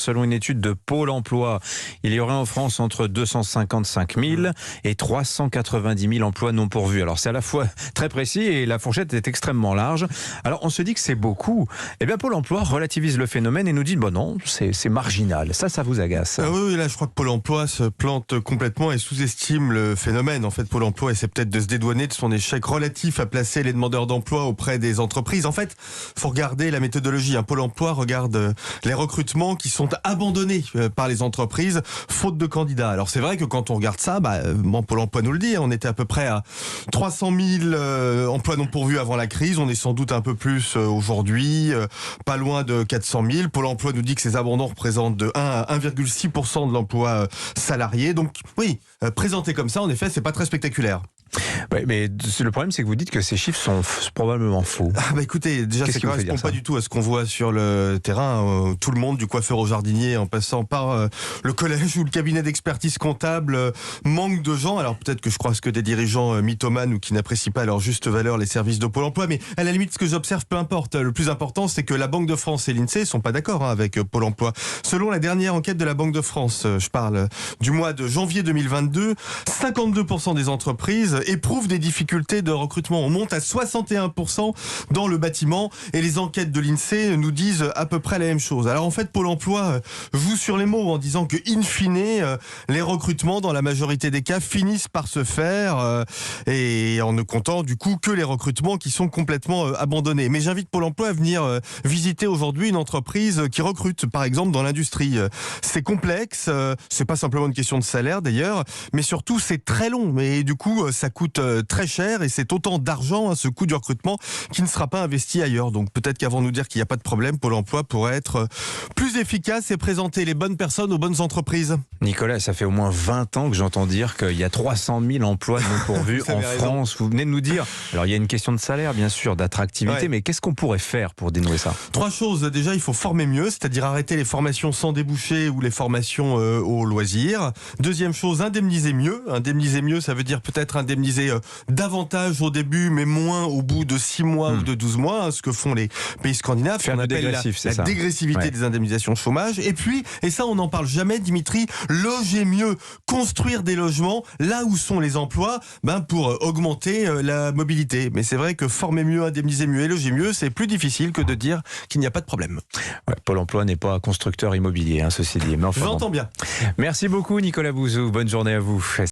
Selon une étude de Pôle emploi, il y aurait en France entre 255 000 et 390 000 emplois non pourvus. Alors c'est à la fois très précis et la fourchette est extrêmement large. Alors on se dit que c'est beaucoup. Eh bien Pôle emploi relativise le phénomène et nous dit bon non, c'est marginal. Ça vous agace. Oui, là je crois que Pôle emploi se plante complètement et sous-estime le phénomène. En fait, Pôle emploi essaie peut-être de se dédouaner de son échec relatif à placer les demandeurs d'emploi auprès des entreprises. En fait, faut regarder la méthodologie. Pôle emploi regarde les recrutements qui sont abandonnés par les entreprises faute de candidats. Alors c'est vrai que quand on regarde ça, Pôle emploi nous le dit, on était à peu près à 300 000 emplois non pourvus avant la crise. On est sans doute un peu plus aujourd'hui, pas loin de 400 000. Pôle emploi nous dit que ces abandons représentent de 1 à 1,6% de l'emploi salarié. Donc oui, présenté comme ça, en effet, c'est pas très spectaculaire. Ouais, mais le problème, c'est que vous dites que ces chiffres sont probablement faux. Écoutez, déjà, ça ne correspond pas du tout à ce qu'on voit sur le terrain. Tout le monde, du coiffeur au jardinier, en passant par le collège ou le cabinet d'expertise comptable, manque de gens. Alors peut-être que je croise que des dirigeants mythomanes ou qui n'apprécient pas à leur juste valeur les services de Pôle emploi, mais à la limite, ce que j'observe, peu importe. Le plus important, c'est que la Banque de France et l'INSEE sont pas d'accord avec Pôle emploi. Selon la dernière enquête de la Banque de France, je parle du mois de janvier 2022, 52% des entreprises éprouvent des difficultés de recrutement. On monte à 61% dans le bâtiment et les enquêtes de l'INSEE nous disent à peu près la même chose. Alors en fait, Pôle emploi joue sur les mots en disant que in fine, les recrutements dans la majorité des cas finissent par se faire et en ne comptant du coup que les recrutements qui sont complètement abandonnés. Mais j'invite Pôle emploi à venir visiter aujourd'hui une entreprise qui recrute par exemple dans l'industrie. C'est complexe, c'est pas simplement une question de salaire d'ailleurs, mais surtout c'est très long et du coup ça coûte très cher et c'est autant d'argent, ce coût du recrutement, qui ne sera pas investi ailleurs. Donc peut-être qu'avant de nous dire qu'il n'y a pas de problème, Pôle emploi pourrait être plus efficace et présenter les bonnes personnes aux bonnes entreprises. Nicolas, ça fait au moins 20 ans que j'entends dire qu'il y a 300 000 emplois non pourvus en France. Vous venez de nous dire, alors il y a une question de salaire bien sûr, d'attractivité, mais qu'est-ce qu'on pourrait faire pour dénouer ça? 3 choses. Déjà, il faut former mieux, c'est-à-dire arrêter les formations sans débouché ou les formations au loisir. Deuxième chose, indemniser mieux. Indemniser mieux, ça veut dire peut-être indemniser davantage au début, mais moins au bout de 6 mois ou de 12 mois, ce que font les pays scandinaves. Faire on appelle la dégressivité des indemnisations chômage. Et puis, et ça on n'en parle jamais, Dimitri, loger mieux, construire des logements là où sont les emplois, pour augmenter la mobilité. Mais c'est vrai que former mieux, indemniser mieux et loger mieux, c'est plus difficile que de dire qu'il n'y a pas de problème. Pôle emploi n'est pas constructeur immobilier, ceci dit. Mais enfin, j'entends bien. Merci beaucoup Nicolas Bouzou, bonne journée à vous.